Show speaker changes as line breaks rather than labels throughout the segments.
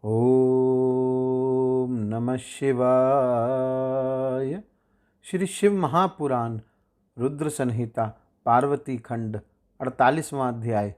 ओम नमः शिवाय। श्री शिव महापुराण रुद्र संहिता पार्वती खंड 48वां अध्याय।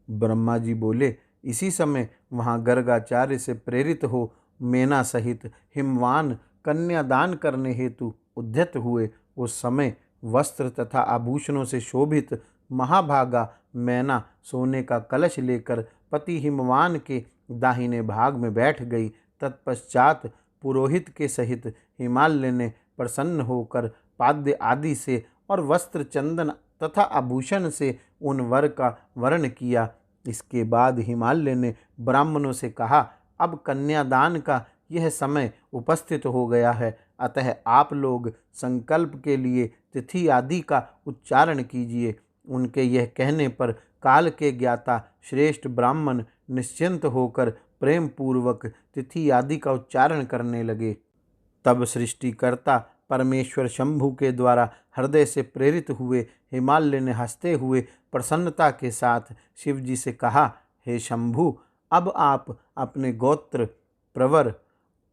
ब्रह्मा जी बोले, इसी समय वहाँ गर्गाचार्य से प्रेरित हो मेना सहित हिमवान कन्यादान करने हेतु उद्यत हुए। उस समय वस्त्र तथा आभूषणों से शोभित महाभागा मैना सोने का कलश लेकर पति हिमवान के दाहिने भाग में बैठ गई। तत्पश्चात पुरोहित के सहित हिमालय ने प्रसन्न होकर पाद्य आदि से और वस्त्र चंदन तथा आभूषण से उन वर का वर्ण किया। इसके बाद हिमालय ने ब्राह्मणों से कहा, अब कन्यादान का यह समय उपस्थित हो गया है, अतः आप लोग संकल्प के लिए तिथि आदि का उच्चारण कीजिए। उनके यह कहने पर काल के ज्ञाता श्रेष्ठ ब्राह्मण निश्चिंत होकर प्रेम पूर्वक तिथि आदि का उच्चारण करने लगे। तब सृष्टिकर्ता परमेश्वर शंभु के द्वारा हृदय से प्रेरित हुए हिमालय ने हंसते हुए प्रसन्नता के साथ शिव जी से कहा, हे शंभु, अब आप अपने गोत्र, प्रवर,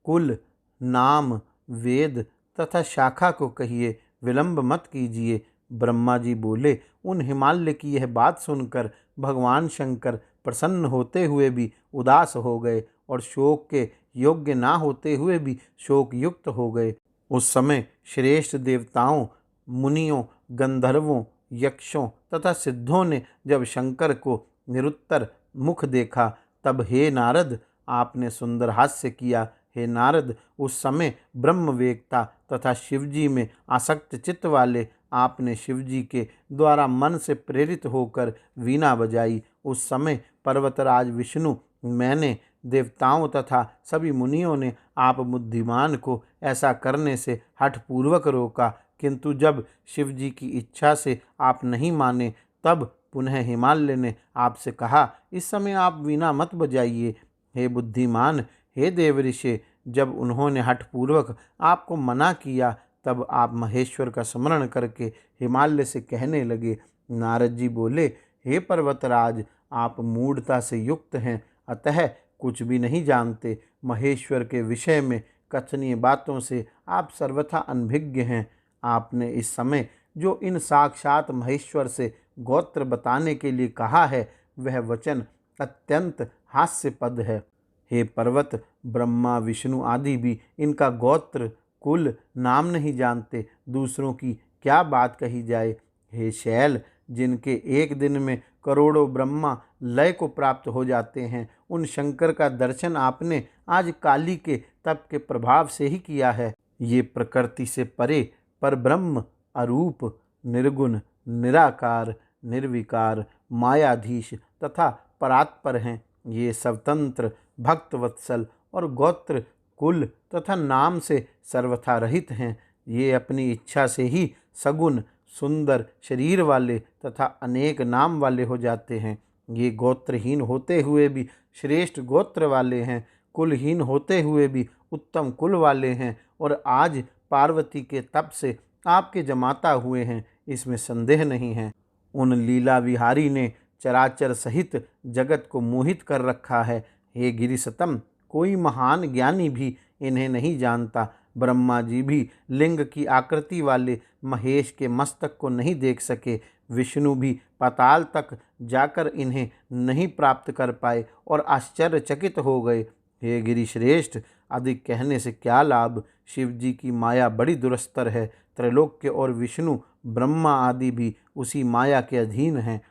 कुल, नाम, वेद तथा शाखा को कहिए, विलंब मत कीजिए। ब्रह्मा जी बोले, उन हिमालय की यह बात सुनकर भगवान शंकर प्रसन्न होते हुए भी उदास हो गए और शोक के योग्य ना होते हुए भी शोक युक्त हो गए। उस समय श्रेष्ठ देवताओं, मुनियों, गंधर्वों, यक्षों तथा सिद्धों ने जब शंकर को निरुत्तर मुख देखा, तब हे नारद, आपने सुंदर हास्य किया। हे नारद, उस समय ब्रह्मवेत्ता तथा शिवजी में आसक्त चित्त वाले आपने शिवजी के द्वारा मन से प्रेरित होकर वीणा बजाई। उस समय पर्वतराज विष्णु, मैंने, देवताओं तथा सभी मुनियों ने आप बुद्धिमान को ऐसा करने से हठपूर्वक रोका, किंतु जब शिवजी की इच्छा से आप नहीं माने, तब पुनः हिमालय ने आपसे कहा, इस समय आप वीणा मत बजाइए। हे बुद्धिमान, हे देवऋषि, जब उन्होंने हठपूर्वक आपको मना किया, तब आप महेश्वर का स्मरण करके हिमालय से कहने लगे। नारद जी बोले, हे पर्वतराज, आप मूढ़ता से युक्त हैं, अतः कुछ भी नहीं जानते। महेश्वर के विषय में कथनीय बातों से आप सर्वथा अनभिज्ञ हैं। आपने इस समय जो इन साक्षात महेश्वर से गोत्र बताने के लिए कहा है, वह वचन अत्यंत हास्यपद है। हे पर्वत, ब्रह्मा, विष्णु आदि भी इनका गोत्र, कुल, नाम नहीं जानते, दूसरों की क्या बात कही जाए। हे शैल, जिनके एक दिन में करोड़ों ब्रह्मा लय को प्राप्त हो जाते हैं, उन शंकर का दर्शन आपने आज काली के तप के प्रभाव से ही किया है। ये प्रकृति से परे पर ब्रह्म, अरूप, निर्गुण, निराकार, निर्विकार, मायाधीश तथा परात्पर हैं। ये स्वतंत्र, भक्तवत्सल और गोत्र, कुल तथा नाम से सर्वथा रहित हैं। ये अपनी इच्छा से ही सगुण, सुंदर शरीर वाले तथा अनेक नाम वाले हो जाते हैं। ये गोत्रहीन होते हुए भी श्रेष्ठ गोत्र वाले हैं, कुलहीन होते हुए भी उत्तम कुल वाले हैं, और आज पार्वती के तप से आपके जमाता हुए हैं, इसमें संदेह नहीं है। उन लीला विहारी ने चराचर सहित जगत को मोहित कर रखा है। हे गिरिशतम, कोई महान ज्ञानी भी इन्हें नहीं जानता। ब्रह्मा जी भी लिंग की आकृति वाले महेश के मस्तक को नहीं देख सके। विष्णु भी पाताल तक जाकर इन्हें नहीं प्राप्त कर पाए और आश्चर्यचकित हो गए। हे गिरिश्रेष्ठ, अधिक कहने से क्या लाभ। शिव जी की माया बड़ी दुरस्तर है। त्रैलोक्य और विष्णु, ब्रह्मा आदि भी उसी माया के अधीन हैं।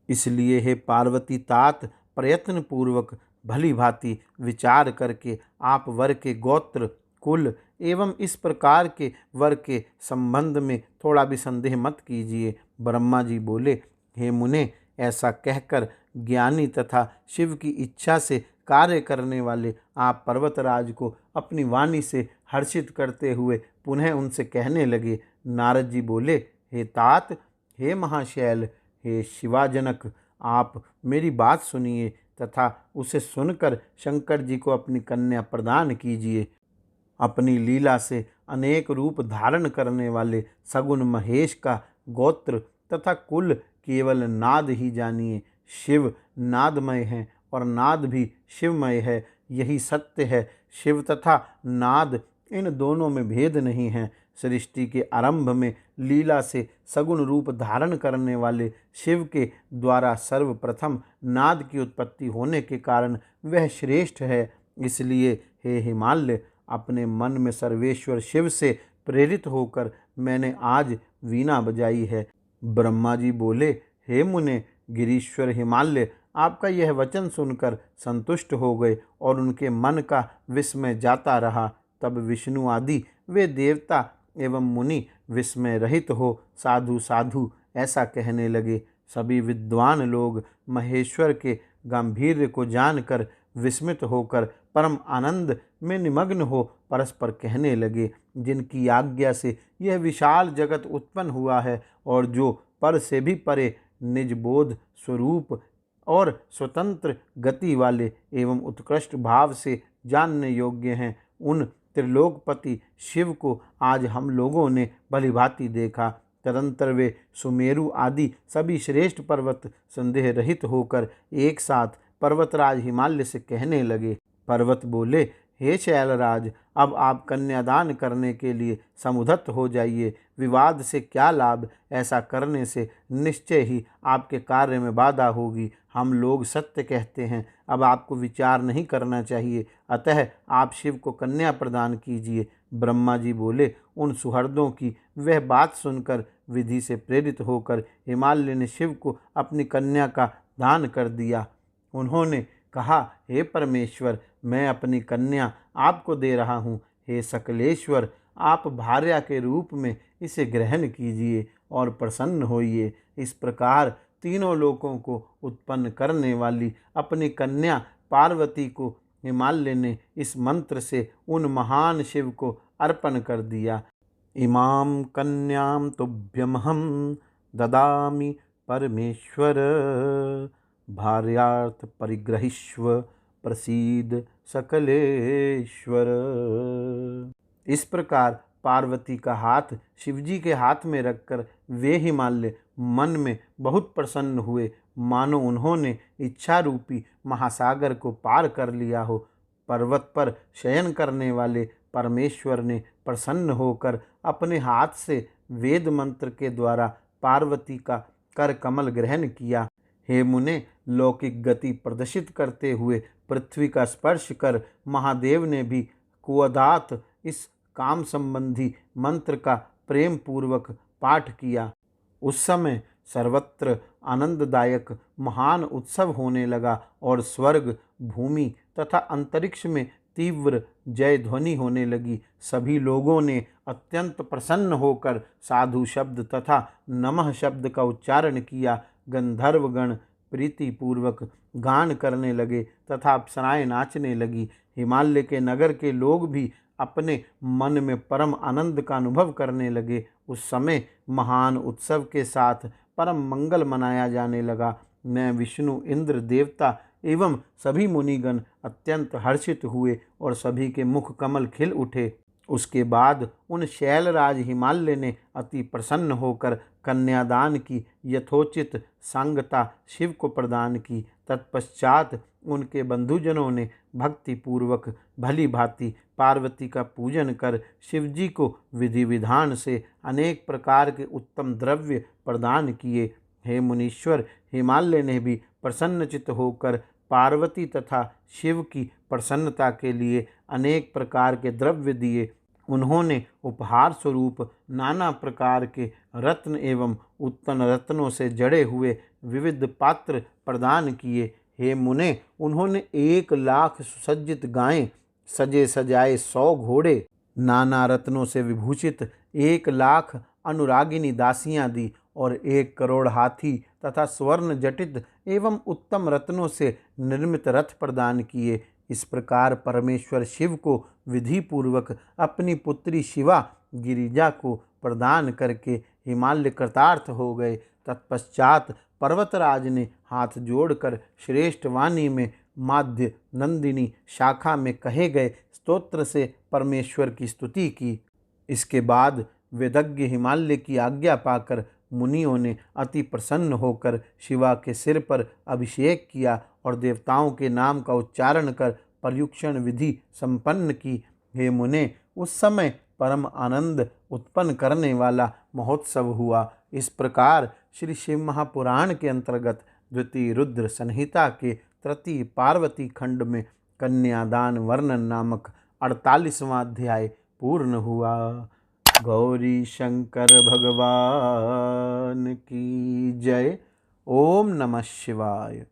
इसलिए हे पार्वती तात, प्रयत्न पूर्वक भली भांति विचार करके आप वर के गोत्र, कुल एवं इस प्रकार के वर के संबंध में थोड़ा भी संदेह मत कीजिए। ब्रह्मा जी बोले, हे मुने, ऐसा कहकर ज्ञानी तथा शिव की इच्छा से कार्य करने वाले आप पर्वतराज को अपनी वाणी से हर्षित करते हुए पुनः उनसे कहने लगे। नारद जी बोले, हे तात, हे महाशैल, हे शिवाजनक, आप मेरी बात सुनिए तथा उसे सुनकर शंकर जी को अपनी कन्या प्रदान कीजिए। अपनी लीला से अनेक रूप धारण करने वाले सगुण महेश का गोत्र तथा कुल केवल नाद ही जानिए। शिव नादमय है और नाद भी शिवमय है। यही सत्य है। शिव तथा नाद इन दोनों में भेद नहीं है। सृष्टि के आरंभ में लीला से सगुण रूप धारण करने वाले शिव के द्वारा सर्वप्रथम नाद की उत्पत्ति होने के कारण वह श्रेष्ठ है। इसलिए हे हिमालय, अपने मन में सर्वेश्वर शिव से प्रेरित होकर मैंने आज वीणा बजाई है। ब्रह्मा जी बोले, हे मुने, गिरीश्वर हिमालय आपका यह वचन सुनकर संतुष्ट हो गए और उनके मन का विस्मय जाता रहा। तब विष्णु आदि वे देवता एवं मुनि विस्मय रहित हो साधु साधु ऐसा कहने लगे। सभी विद्वान लोग महेश्वर के गांधीर्य को जानकर विस्मित होकर परम आनंद में निमग्न हो परस्पर कहने लगे, जिनकी आज्ञा से यह विशाल जगत उत्पन्न हुआ है और जो पर से भी परे निज बोध स्वरूप और स्वतंत्र गति वाले एवं उत्कृष्ट भाव से जानने योग्य हैं, उन त्रिलोकपति शिव को आज हम लोगों ने भलीभांति देखा। तदंतर वे सुमेरु आदि सभी श्रेष्ठ पर्वत संदेह रहित होकर एक साथ पर्वतराज हिमालय से कहने लगे। पर्वत बोले, हे शैलराज, अब आप कन्यादान करने के लिए समुद्धत हो जाइए। विवाद से क्या लाभ? ऐसा करने से निश्चय ही आपके कार्य में बाधा होगी। हम लोग सत्य कहते हैं, अब आपको विचार नहीं करना चाहिए, अतः आप शिव को कन्या प्रदान कीजिए। ब्रह्मा जी बोले, उन सुहृदों की वह बात सुनकर विधि से प्रेरित होकर हिमालय ने शिव को अपनी कन्या का दान कर दिया। उन्होंने कहा, हे परमेश्वर, मैं अपनी कन्या आपको दे रहा हूँ। हे सकलेश्वर, आप भार्या के रूप में इसे ग्रहण कीजिए और प्रसन्न होइए। इस प्रकार तीनों लोकों को उत्पन्न करने वाली अपनी कन्या पार्वती को हिमालय ने इस मंत्र से उन महान शिव को अर्पण कर दिया। इमां कन्यां तुभ्यमहं ददामि परमेश्वर, भार्यार्थ परिग्रहिष्व प्रसीद सकलेश्वर। इस प्रकार पार्वती का हाथ शिवजी के हाथ में रखकर वे हिमालय मन में बहुत प्रसन्न हुए, मानो उन्होंने इच्छा रूपी महासागर को पार कर लिया हो। पर्वत पर शयन करने वाले परमेश्वर ने प्रसन्न होकर अपने हाथ से वेद मंत्र के द्वारा पार्वती का कर कमल ग्रहण किया। हे मुने, लौकिक गति प्रदर्शित करते हुए पृथ्वी का स्पर्श कर महादेव ने भी कुअदात इस काम संबंधी मंत्र का प्रेम पूर्वक पाठ किया। उस समय सर्वत्र आनंददायक महान उत्सव होने लगा और स्वर्ग, भूमि तथा अंतरिक्ष में तीव्र जय ध्वनि होने लगी। सभी लोगों ने अत्यंत प्रसन्न होकर साधु शब्द तथा नमः शब्द का उच्चारण किया। गंधर्वगण प्रीतिपूर्वक गान करने लगे तथा अप्सराएं नाचने लगी। हिमालय के नगर के लोग भी अपने मन में परम आनंद का अनुभव करने लगे। उस समय महान उत्सव के साथ परम मंगल मनाया जाने लगा। मैं विष्णु, इंद्र, देवता एवं सभी मुनिगण अत्यंत हर्षित हुए और सभी के मुख कमल खिल उठे। उसके बाद उन शैलराज हिमालय ने अति प्रसन्न होकर कन्यादान की यथोचित सांगता शिव को प्रदान की। तत्पश्चात उनके बंधुजनों ने भक्तिपूर्वक भली भांति पार्वती का पूजन कर शिवजी को विधि विधान से अनेक प्रकार के उत्तम द्रव्य प्रदान किए। हे मुनीश्वर, हिमालय ने भी प्रसन्नचित्त होकर पार्वती तथा शिव की प्रसन्नता के लिए अनेक प्रकार के द्रव्य दिए। उन्होंने उपहार स्वरूप नाना प्रकार के रत्न एवं उत्तम रत्नों से जड़े हुए विविध पात्र प्रदान किए। हे मुने, उन्होंने 1,00,000 सुसज्जित गायें, सजे सजाए 100 घोड़े, नाना रत्नों से विभूषित 1,00,000 अनुरागिनी दासियां दी और 1 करोड़ हाथी तथा स्वर्ण जटित एवं उत्तम रत्नों से निर्मित रथ प्रदान किए। इस प्रकार परमेश्वर शिव को विधि पूर्वक अपनी पुत्री शिवा गिरिजा को प्रदान करके हिमालय कृतार्थ हो गए। तत्पश्चात पर्वतराज ने हाथ जोड़कर श्रेष्ठ वाणी में माध्य नंदिनी शाखा में कहे गए स्तोत्र से परमेश्वर की स्तुति की। इसके बाद वेदज्ञ हिमालय की आज्ञा पाकर मुनियों ने अति प्रसन्न होकर शिवा के सिर पर अभिषेक किया और देवताओं के नाम का उच्चारण कर पर्युक्षण विधि संपन्न की। हे मुने, उस समय परम आनंद उत्पन्न करने वाला महोत्सव हुआ। इस प्रकार श्री शिव महापुराण के अंतर्गत द्वितीय रुद्र संहिता के तृतीय पार्वती खंड में कन्यादान वर्णन नामक 48वां अध्याय पूर्ण हुआ। गौरी शंकर भगवान की जय। ओम नमः शिवाय।